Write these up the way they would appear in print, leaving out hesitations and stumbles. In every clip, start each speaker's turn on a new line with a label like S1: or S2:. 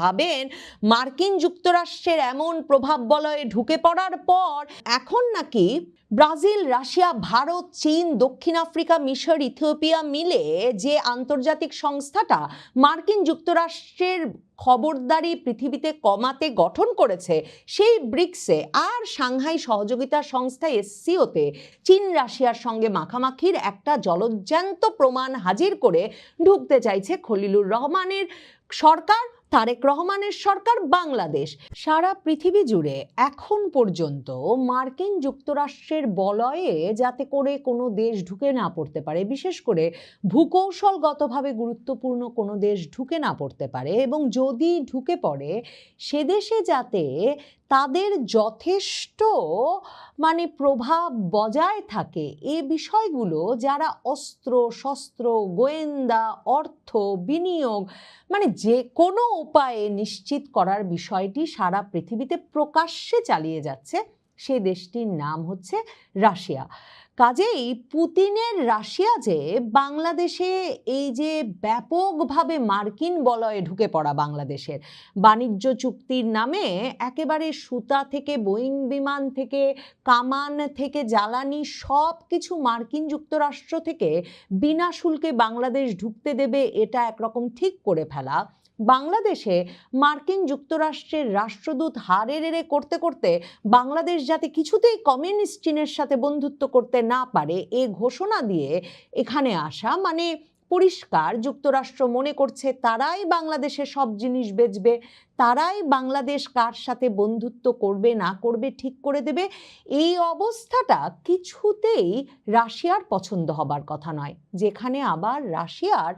S1: ভাবেন মার্কিন যুক্তরাষ্ট্রের এমন প্রভাব বলয়ে ঢুকে পড়ার পর এখন নাকি ব্রাজিল, রাশিয়া, ভারত, চীন, দক্ষিণ আফ্রিকা, মিশর, ইথিওপিয়া মিলে যে আন্তর্জাতিক সংস্থাটা মার্কিন যুক্তরাষ্ট্রের খবরদারি পৃথিবীতে কমাতে গঠন করেছে, সেই ব্রিক্সে আর সাংহাই সহযোগিতা সংস্থা এসসিওতে চীন রাশিয়ার সঙ্গে মাখামাখির একটা জলজ্যান্ত প্রমাণ হাজির করে ঢুকতে চাইছে খলিলুর রহমানের সরকার, তারেক রহমানের সরকার, বাংলাদেশ। সারা পৃথিবী জুড়ে এখন পর্যন্ত মার্কিন যুক্তরাষ্ট্রের বলয়ে যাতে করে কোনো দেশ ঢুকে না পড়তে পারে, বিশেষ করে ভূকৌশলগতভাবে গুরুত্বপূর্ণ কোনো দেশ ঢুকে না পড়তে পারে, এবং যদি ঢুকে পড়ে সে দেশে যাতে তাদের যথেষ্ট প্রভাব বজায় থাকে, এ বিষয়গুলো যারা অস্ত্র শস্ত্র, গোয়েন্দা, অর্থ, বিনিয়োগ যে কোনো উপায়ে নিশ্চিত করার বিষয়টি সারা পৃথিবীতে প্রকাশ্যে চালিয়ে যাচ্ছে, সে দেশটির নাম হচ্ছে রাশিয়া। কাজেই পুতিনের রাশিয়া যে বাংলাদেশে এই যে ব্যাপকভাবে মার্কিন বলয়ে ঢুকে পড়া, বাংলাদেশের বাণিজ্য চুক্তির নামে একেবারে সুতা থেকে বোয়িং বিমান থেকে কামান থেকে জ্বালানি সব কিছু মার্কিন যুক্তরাষ্ট্র থেকে বিনা শুল্কে বাংলাদেশ ঢুকতে দেবে, এটা একরকম ঠিক করে ফেলা, বাংলাদেশে মার্কিন যুক্তরাষ্ট্রের রাষ্ট্রদূত হারে রেড়ে করতে করতে বাংলাদেশ যাতে কিছুতেই কমিউনিস্ট চীনের সাথে বন্ধুত্ব করতে না পারে, এ ঘোষণা দিয়ে এখানে আসা, পরিষ্কার যুক্তরাষ্ট্র মনে করছে তারাই বাংলাদেশে সব জিনিস বেচবে, তারাই বাংলাদেশ কার সাথে বন্ধুত্ব করবে না করবে ঠিক করে দেবে। এই অবস্থাটা কিছুতেই রাশিয়ার পছন্দ হবার কথা নয়, যেখানে আবার রাশিয়ার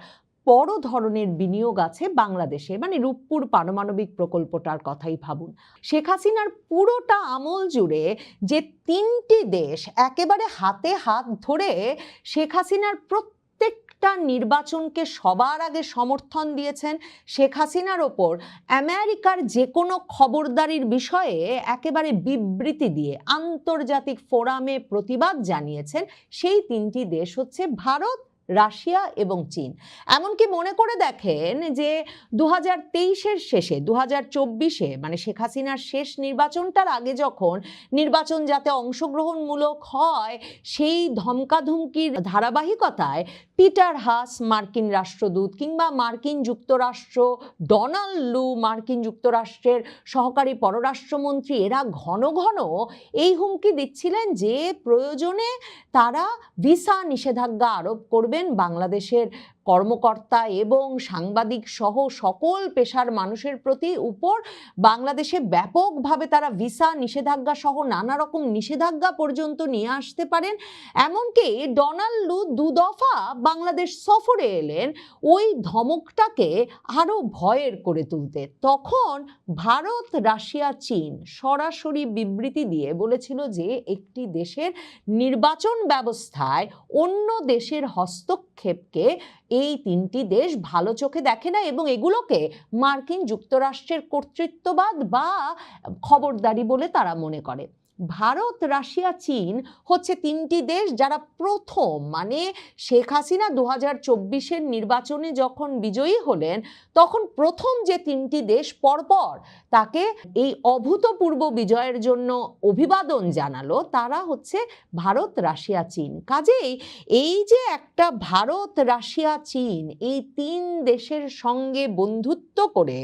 S1: বড় ধরনের বিনিয়োগ আছে বাংলাদেশে, রূপপুর পারমাণবিক প্রকল্পটার কথাই ভাবুন। শেখ হাসিনার পুরোটা আমল জুড়ে যে তিনটি দেশ একেবারে হাতে হাত ধরে শেখ হাসিনার প্রত্যেকটা নির্বাচনকে সবার আগে সমর্থন দিয়েছেন, শেখ হাসিনার ওপর আমেরিকার যে কোনো খবরদারির বিষয়ে একেবারে বিবৃতি দিয়ে আন্তর্জাতিক ফোরামে প্রতিবাদ জানিয়েছেন, সেই তিনটি দেশ হচ্ছে ভারত, রাশিয়া এবং চীন। এমনকি মনে করে দেখেন যে 2023-এর শেষে 2024-এ শেখ হাসিনার শেষ নির্বাচনটার আগে যখন নির্বাচন যাতে অংশগ্রহণমূলক হয়, সেই ধমকাধমকির ধারাবাহিকতায় পিটার হাস মার্কিন রাষ্ট্রদূত কিংবা মার্কিন যুক্তরাষ্ট্র ডোনাল্ড লু মার্কিন যুক্তরাষ্ট্রের সহকারী পররাষ্ট্রমন্ত্রী, এরা ঘন ঘন এই হুমকি দিচ্ছিলেন যে প্রয়োজনে তারা ভিসা নিষেধাজ্ঞা আরোপ করবেন বাংলাদেশের কর্মকর্তা এবং সাংবাদিক সহ সকল পেশার মানুষের প্রতি উপর, বাংলাদেশে ব্যাপকভাবে তারা ভিসা নিষেধাজ্ঞা সহ নানা রকম নিষেধাজ্ঞা পর্যন্ত নিয়ে আসতে পারেন। এমনকি ডোনাল্ড লু দুদফা বাংলাদেশ সফরে এলেন ওই ধমকটাকে আরো ভয়ের করে তুলতে। তখন ভারত, রাশিয়া, চীন সরাসরি বিবৃতি দিয়ে বলেছিল যে একটি দেশের নির্বাচন ব্যবস্থায় অন্য দেশের হস্তক্ষেপকে এই তিনটি দেশ ভালো চোখে দেখে না, এবং এগুলোকে মার্কিন যুক্তরাষ্ট্রের কর্তৃত্ববাদ বা খবরদারি বলে তারা মনে করে। ভারত, রাশিয়া, চীন হচ্ছে তিনটি দেশ যারা প্রথম শেখ হাসিনা 2024-এর নির্বাচনে যখন বিজয়ী হলেন তখন প্রথম যে তিনটি দেশ পরপর তাকে এই অভূতপূর্ব বিজয়ের জন্য অভিবাদন জানালো, তারা হচ্ছে ভারত, রাশিয়া, চীন। কাজেই এই যে একটা ভারত, রাশিয়া, চীন, এই তিন দেশের সঙ্গে বন্ধুত্ব করে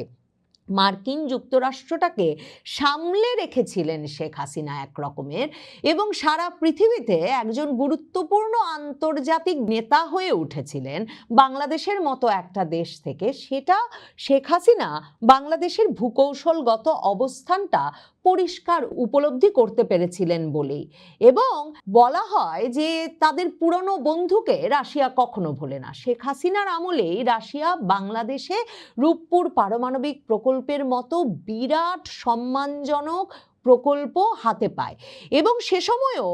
S1: মার্কিন যুক্তরাষ্ট্রটাকে সামলে রেখেছিলেন শেখ হাসিনা এক রকমের, এবং সারা পৃথিবীতে একজন গুরুত্বপূর্ণ আন্তর্জাতিক নেতা হয়ে উঠেছিলেন বাংলাদেশের মতো একটা দেশ থেকে, সেটা শেখ হাসিনা বাংলাদেশের ভূকৌশলগত অবস্থানটা পরিষ্কার উপলব্ধি করতে পেরেছিলেন বলেই। এবং বলা হয় যে তাদের পুরনো বন্ধুকে রাশিয়া কখনো ভোলে না। শেখ হাসিনার আমলেই রাশিয়া বাংলাদেশে রূপপুর পারমাণবিক প্রকল্পের মতো বিরাট সম্মানজনক প্রকল্প হাতে পায়, এবং সে সময়ও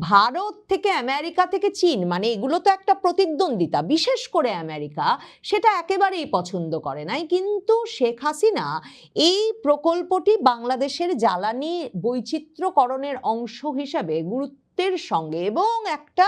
S1: ভারত থেকে আমেরিকা থেকে চীন এগুলো তো একটা প্রতিদ্বন্দ্বিতা, বিশেষ করে আমেরিকা সেটা একেবারেই পছন্দ করে নাই। কিন্তু শেখ হাসিনা এই প্রকল্পটি বাংলাদেশের জ্বালানি বৈচিত্র্যকরণের অংশ হিসেবে গুরুত্ব গুরুত্বের সঙ্গে এবং একটা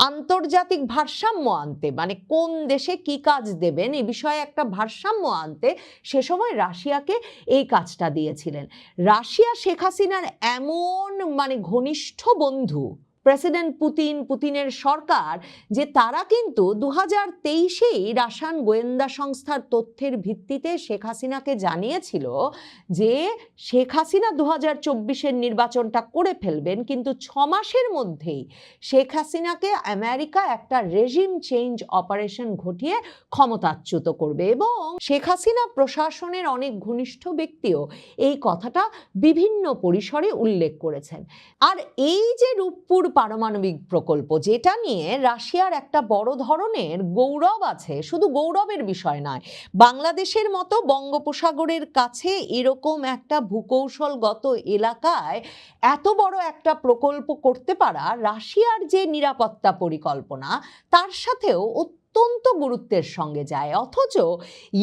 S1: আন্তর্জাতিক ভারসাম্য আনতে, মানে কোন দেশে কি কাজ দেবেন এই বিষয়ে একটা ভারসাম্য আনতে সে সময় রাশিয়াকে এই কাজটা দিয়েছিলেন। রাশিয়া শেখ হাসিনার এমন মানে ঘনিষ্ঠ বন্ধু প্রেসিডেন্ট পুতিনের সরকার যে তারা কিন্তু 2023-এই রাশিয়ান গোয়েন্দা সংস্থার তথ্যের ভিত্তিতে শেখ হাসিনাকে জানিয়েছিল যে শেখ হাসিনা 2024-এর নির্বাচনটা করে ফেলবেন, কিন্তু 6 মাসের মধ্যেই শেখ হাসিনাকে আমেরিকা একটা রেজিম চেঞ্জ অপারেশন ঘটিয়ে ক্ষমতাচ্যুত করবে। এবং শেখ হাসিনা প্রশাসনের অনেক ঘনিষ্ঠ ব্যক্তিও এই কথাটা বিভিন্ন পরিসরে উল্লেখ করেছেন। আর এই যে রূপপুর পারমাণবিক প্রকল্প, যেটা নিয়ে রাশিয়ার একটা বড় ধরনের গৌরব আছে, শুধু গৌরবের বিষয় নয়, বাংলাদেশের মতো বঙ্গোপসাগরের কাছে এরকম একটা ভূকৌশলগত এলাকায় এত বড় একটা প্রকল্প করতে পারা রাশিয়ার যে নিরাপত্তা পরিকল্পনা তার সাথেও অত্যন্ত গুরুত্বের সঙ্গে যায়। অথচ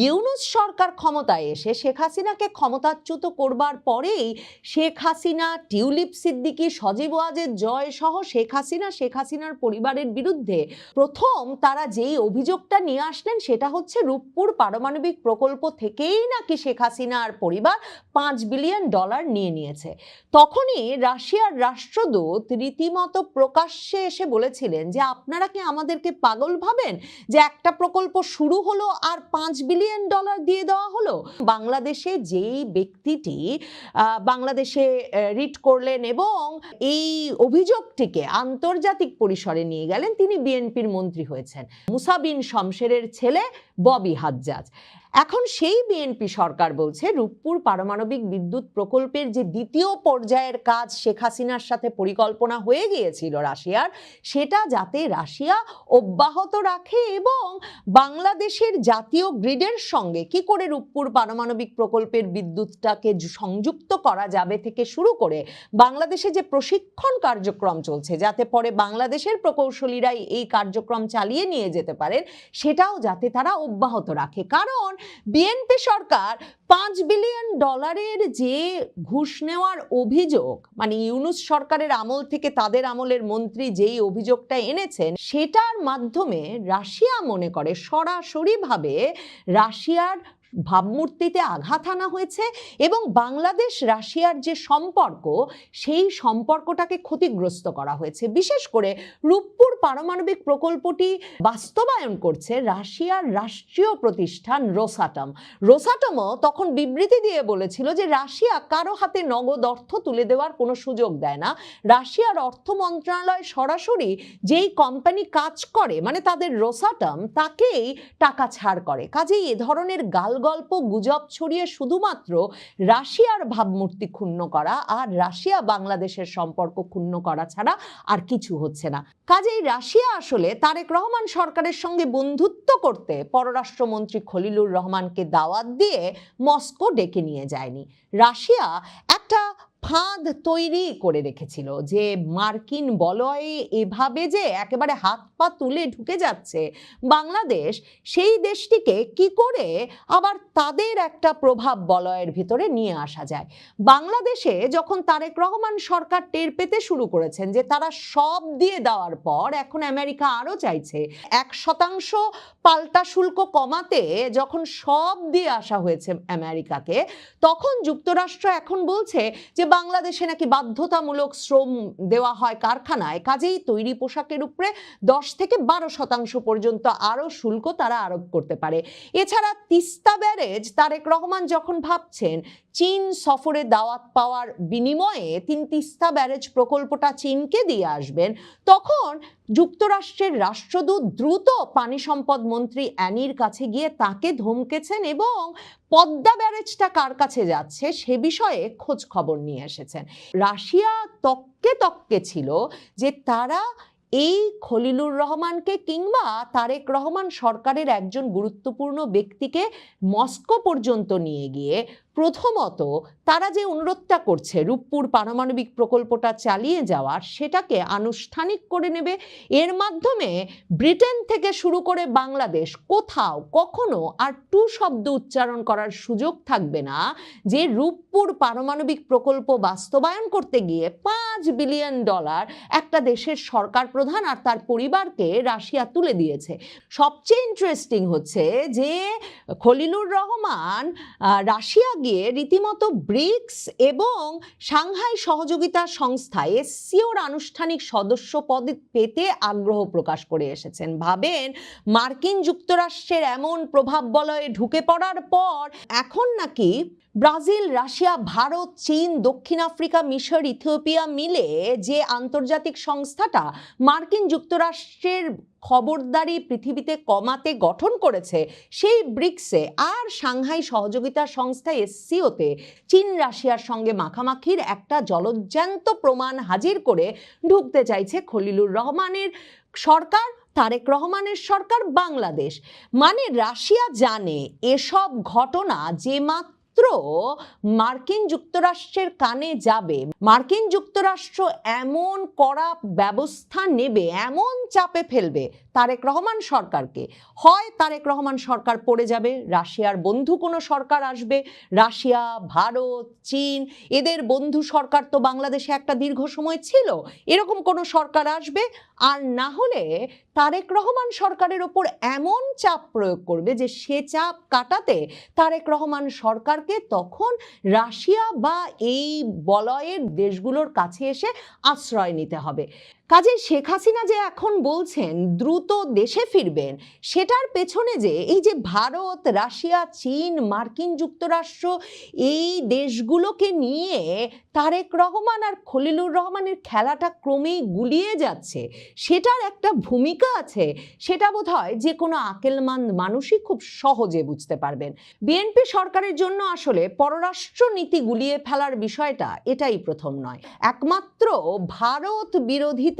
S1: ইউনূস সরকার ক্ষমতায় এসে শেখ হাসিনাকে ক্ষমতাচ্যুত করবার পরেই শেখ হাসিনা, টিউলিপ সিদ্দিকী, সজীব ওয়াজেদ জয় সহ শেখ হাসিনার পরিবারের বিরুদ্ধে প্রথম তারা যেই অভিযোগটা নিয়ে আসলেন সেটা হচ্ছে রূপপুর পারমাণবিক প্রকল্প থেকেই নাকি শেখ হাসিনার পরিবার $5 বিলিয়ন নিয়ে নিয়েছে। তখনই রাশিয়ার রাষ্ট্রদূত রীতিমতো প্রকাশ্যে এসে বলেছিলেন যে আপনারা কি আমাদেরকে পাগল ভাবেন যে একটা প্রকল্প শুরু হলো আর $5 বিলিয়ন দিয়ে দেওয়া হলো। বাংলাদেশে যেই ব্যক্তিটি বাংলাদেশে রিট করলেন এবং এই অভিযোগটিকে আন্তর্জাতিক পরিসরে নিয়ে গেলেন, তিনি বিএনপির মন্ত্রী হয়েছেন, মুসা বিন শমশেরের ছেলে ববি হাজ্জাজ। এখন সেই বিএনপি সরকার বলছে রূপপুর পারমাণবিক বিদ্যুৎ প্রকল্পের যে দ্বিতীয় পর্যায়ের কাজ শেখ হাসিনার সাথে পরিকল্পনা হয়ে গিয়েছিল রাশিয়ার, সেটা যাতে রাশিয়া অব্যাহত রাখে এবং বাংলাদেশের জাতীয় গ্রিডের সঙ্গে কি করে রূপপুর পারমাণবিক প্রকল্পের বিদ্যুৎটাকে সংযুক্ত করা যাবে থেকে শুরু করে বাংলাদেশে যে প্রশিক্ষণ কার্যক্রম চলছে যাতে পরে বাংলাদেশের প্রকৌশলীরাই এই কার্যক্রম চালিয়ে নিয়ে যেতে পারেন, সেটাও যাতে তারা অব্যাহত রাখে। কারণ বিএনপি সরকার $5 বিলিয়ন যে ঘুষ নেওয়ার অভিযোগ, মানে ইউনূস সরকারের আমল থেকে তাদের আমলের মন্ত্রী যেই অভিযোগটা এনেছেন, সেটার মাধ্যমে রাশিয়া মনে করে সরাসরিভাবে রাশিয়ার ভাবমূর্তিতে আঘাত আনা হয়েছে এবং বাংলাদেশ রাশিয়ার যে সম্পর্ক সেই সম্পর্কটাকে ক্ষতিগ্রস্ত করা হয়েছে। বিশেষ করে রূপপুর পারমাণবিক প্রকল্পটি বাস্তবায়ন করছে রাশিয়ার রাষ্ট্রীয় প্রতিষ্ঠান রোসাটমও তখন বিবৃতি দিয়ে বলেছিল যে রাশিয়া কারো হাতে নগদ অর্থ তুলে দেওয়ার কোনো সুযোগ দেয় না। রাশিয়ার অর্থ মন্ত্রণালয় সরাসরি যেই কোম্পানি কাজ করে, মানে তাদের রোসাটম, তাকেই টাকা ছাড় করে। কাজেই এ ধরনের গল্প গুজব ছড়িয়ে শুধুমাত্র রাশিয়ার ভাবমূর্তি ক্ষুণ্ণ করা আর রাশিয়া বাংলাদেশের সম্পর্ক ক্ষুণ্ণ করা ছাড়া আর কিছু হচ্ছে না। কাজেই রাশিয়া আসলে তারেক রহমান সরকারের সঙ্গে বন্ধুত্ব করতে পররাষ্ট্রমন্ত্রী খলিলুর রহমানকে দাওয়াত দিয়ে মস্কো ডেকে নিয়ে যায়নি। রাশিয়া একটা ফাঁদ তৈরি করে রেখেছিল যে মার্কিন বলয়ে এভাবে যে একেবারে হাত পা তুলে ঢুকে যাচ্ছে বাংলাদেশ, সেই দেশটিকে কি করে আবার তাদের একটা প্রভাব বলয়ের ভিতরে নিয়ে আসা যায়। বাংলাদেশে যখন তারেক রহমান সরকার টের পেতে শুরু করেছেন যে তারা সব দিয়ে দেওয়ার পর এখন আমেরিকা আরো চাইছে 1% পাল্টা শুল্ক কমাতে, যখন সব দিয়ে আসা হয়েছে আমেরিকাকে, তখন যুক্তরাষ্ট্র এখন বলছে যে বাংলাদেশে নাকি বাধ্যতামূলক শ্রম দেওয়া হয় কারখানায়, কাজেই তৈরি পোশাকের উপরে 10 থেকে 12% পর্যন্ত আরো শুল্ক তারা আরোপ করতে পারে। এছাড়া তিস্তা ব্যারেজ তারেক রহমান যখন ভাবছেন চীন সফরে দাওয়াত পাওয়ার বিনিময়ে তিনি তিস্তা ব্যারেজ প্রকল্পটা চীনকে দিয়ে আসবেন, তখন যুক্তরাষ্ট্রের রাষ্ট্রদূত দ্রুত পানি সম্পদ মন্ত্রী অ্যানির কাছে গিয়ে তাকে ধমকেছেন এবং পদ্মা ব্যারেজটা কার কাছে যাচ্ছে সে বিষয়ে খোঁজ খবর নিয়ে এসেছেন। রাশিয়া তককে ছিল যে তারা এই খলিলুর রহমানকে কিংবা তারেক রহমান সরকারের একজন গুরুত্বপূর্ণ ব্যক্তিকে মস্কো পর্যন্ত নিয়ে গিয়ে প্রথমত তারা যে অনুরোধটা করছে রূপপুর পারমাণবিক প্রকল্পটা চালিয়ে যাওয়ার, সেটাকে আনুষ্ঠানিক করে নেবে। এর মাধ্যমে ব্রিটেন থেকে শুরু করে বাংলাদেশ কোথাও কখনো আর টু শব্দ উচ্চারণ করার সুযোগ থাকবে না যে রূপপুর পারমাণবিক প্রকল্প বাস্তবায়ন করতে গিয়ে $5 বিলিয়ন একটা দেশের সরকার প্রধান আর তার পরিবারকে রাশিয়া তুলে দিয়েছে। সবচেয়ে ইন্টারেস্টিং হচ্ছে যে খলিলুর রহমান রাশিয়া গিয়ে রীতিমতো ব্রিক্স এবং সাংহাই সহযোগিতা সংস্থায় এসসিওর আনুষ্ঠানিক সদস্য পদ পেতে আগ্রহ প্রকাশ করে এসেছেন। ভাবেন, মার্কিন যুক্তরাষ্ট্রের এমন প্রভাব বলয়ে ঢুকে পড়ার পর এখন নাকি ব্রাজিল, রাশিয়া, ভারত, চীন, দক্ষিণ আফ্রিকা, মিশর, ইথিওপিয়া মিলে যে আন্তর্জাতিক সংস্থাটা মার্কিন যুক্তরাষ্ট্রের খবরদারি পৃথিবীতে কমাতে গঠন করেছে, সেই ব্রিক্সে আর সাংহাই সহযোগিতা সংস্থা এসসিওতে চীন রাশিয়ার সঙ্গে মাখামাখির একটা জলজ্যান্ত প্রমাণ হাজির করে ঢুকতে চাইছে খলিলুর রহমানের সরকার, তারেক রহমানের সরকার, বাংলাদেশ। মানে রাশিয়া জানে এসব ঘটনা যে মাত্র মার্কিন যুক্তরাষ্ট্রের কানে যাবে, মার্কিন যুক্তরাষ্ট্র এমন কড়া ব্যবস্থা নেবে, এমন চাপে ফেলবে তারেক রহমান সরকারকে, হয় তারেক রহমান সরকার পড়ে যাবে, রাশিয়ার বন্ধু কোনো সরকার আসবে, রাশিয়া, ভারত, চীন এদের বন্ধু সরকার তো বাংলাদেশে একটা দীর্ঘ সময় ছিল, এরকম কোনো সরকার আসবে, আর না হলে তারেক রহমান সরকারের ওপর এমন চাপ প্রয়োগ করবে যে সে চাপ কাটাতে তারেক রহমান সরকারকে তখন রাশিয়া বা এই বলয়ের দেশগুলোর কাছে এসে আশ্রয় নিতে হবে। কাজেই শেখ হাসিনা যে এখন বলছেন দ্রুত দেশে ফিরবেন, সেটার পেছনে যে এই যে ভারত, রাশিয়া, চীন, মার্কিন যুক্তরাষ্ট্র এই দেশগুলোকে নিয়ে তারেক রহমান আর খলিলুর রহমানের খেলাটা ক্রমেই গুলিয়ে যাচ্ছে, সেটার একটা ভূমিকা আছে, সেটা বোধহয় যে কোনো আকেলমান মানুষই খুব সহজে বুঝতে পারবেন। বিএনপি সরকারের জন্য আসলে পররাষ্ট্র নীতি গুলিয়ে ফেলার বিষয়টা এটাই প্রথম নয়। একমাত্র ভারত বিরোধী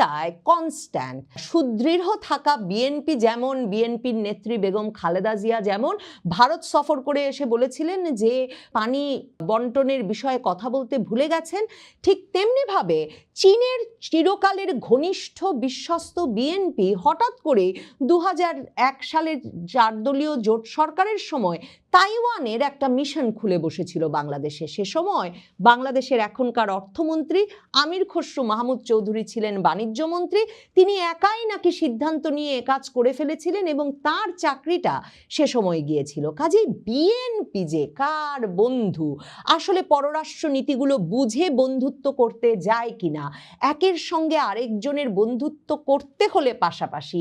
S1: কনস্ট্যান্ট সুদৃঢ় থাকা বিএনপি, যেমন বিএনপির নেত্রী বেগম খালেদা জিয়া যেমন ভারত সফর করে এসে বলেছিলেন যে পানি বন্টনের বিষয়ে কথা বলতে ভুলে গেছেন, ঠিক তেমনিভাবে চীনের চিরকালের ঘনিষ্ঠ বিশ্বস্ত বিএনপি হঠাৎ করে 2001 সালের 4 দলীয় জোট সরকারের সময় তাইওয়ানের একটা মিশন খুলে বসেছিল বাংলাদেশে। সে সময় বাংলাদেশের এখনকার অর্থমন্ত্রী আমির খসরু মাহমুদ চৌধুরী ছিলেন বাণিজ্যমন্ত্রী, তিনি একাই নাকি সিদ্ধান্ত নিয়ে কাজ করে ফেলেছিলেন এবং তার চাকরিটা সে সময় গিয়েছিল। কাজেই বিএনপি যে কার বন্ধু, আসলে পররাষ্ট্র নীতিগুলো বুঝে বন্ধুত্ব করতে যায় কিনা, একের সঙ্গে আরেকজনের বন্ধুত্ব করতে হলে পাশাপাশি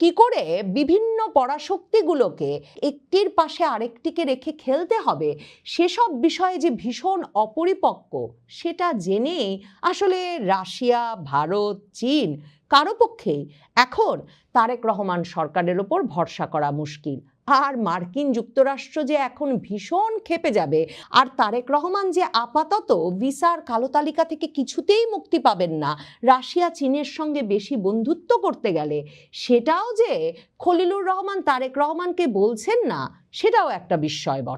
S1: কি করে বিভিন্ন পরাশক্তিগুলোকে একটির পাশে আরেকটিকে রেখে খেলতে হবে, সেসব বিষয়ে যে ভীষণ অপরিপক্ক, সেটা জেনেই আসলে রাশিয়া, ভারত, চীন কারো পক্ষেই এখন তারেক রহমান সরকারের ওপর ভরসা করা মুশকিল। আর মার্কিন যুক্তরাষ্ট্র যে এখন ভীষণ ক্ষেপে যাবে, আর তারেক রহমান যে আপাতত ভিসার কালো তালিকা থেকে কিছুতেই মুক্তি পাবেন না রাশিয়া চীনের সঙ্গে বেশি বন্ধুত্ব করতে গেলে, সেটাও যে খলিলুর রহমান তারেক রহমানকে বলছেন না, সেটাও একটা বিস্ময় বটে।